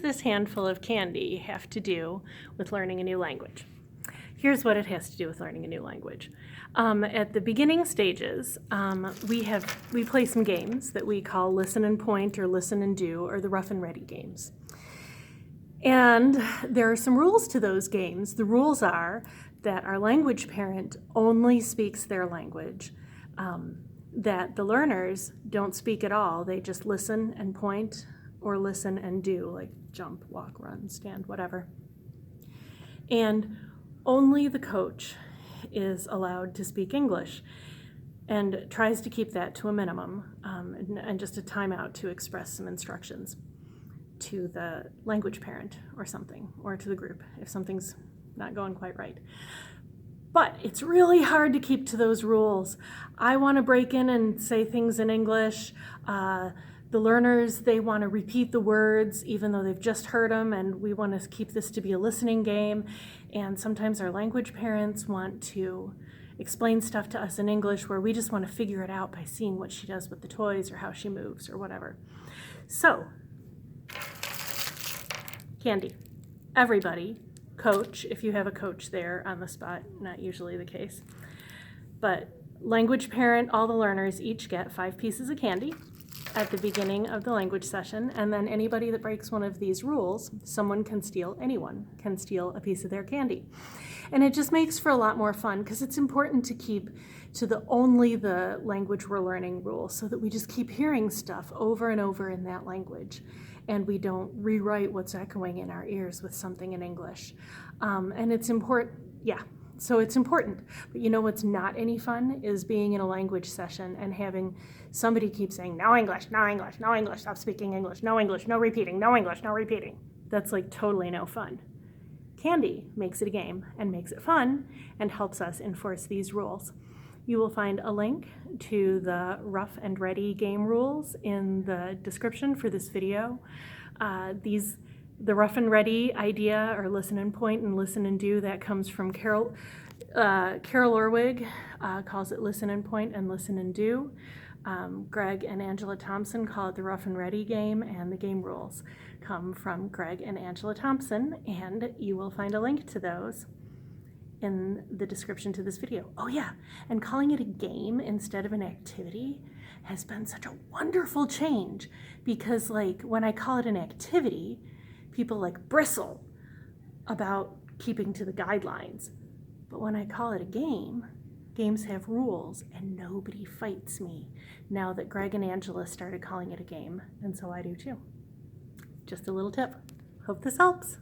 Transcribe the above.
This handful of candy have to do with learning a new language? Here's what it has to do with learning a new language. At the beginning stages, we play some games that we call listen and point or listen and do, or the rough and ready games. And there are some rules to those games. The rules are that our language parent only speaks their language, that the learners don't speak at all. They just listen and point or listen and do, like jump, walk, run, stand, whatever. And only the coach is allowed to speak English and tries to keep that to a minimum, and just a timeout to express some instructions to the language parent or something, or to the group if something's not going quite right. But it's really hard to keep to those rules. I want to break in and say things in English. The learners, they want to repeat the words even though they've just heard them, and we want to keep this to be a listening game. And sometimes our language parents want to explain stuff to us in English where we just want to figure it out by seeing what she does with the toys or how she moves or whatever. So, candy. Everybody, coach, if you have a coach there on the spot, not usually the case, but language parent, all the learners each get 5 pieces of candy at the beginning of the language session, and then anybody that breaks one of these rules, anyone can steal a piece of their candy. And it just makes for a lot more fun because it's important to keep to only the language we're learning rule, so that we just keep hearing stuff over and over in that language and we don't rewrite what's echoing in our ears with something in English. And it's important, so it's important. But you know what's not any fun is being in a language session and having somebody keep saying, no English, no English, no English, stop speaking English, no English, no repeating, no English, no repeating. That's like totally no fun. Candy makes it a game and makes it fun and helps us enforce these rules. You will find a link to the rough and ready game rules in the description for this video. The rough and ready idea, or listen and point and listen and do, that comes from Carol Orwig, calls it listen and point and listen and do. Greg and Angela Thomson call it the rough and ready game, and the game rules come from Greg and Angela Thomson, and you will find a link to those in the description to this video. Oh yeah, and calling it a game instead of an activity has been such a wonderful change, because like when I call it an activity, people like bristle about keeping to the guidelines. But when I call it a game, games have rules and nobody fights me now that Greg and Angela started calling it a game, and so I do too. Just a little tip. Hope this helps.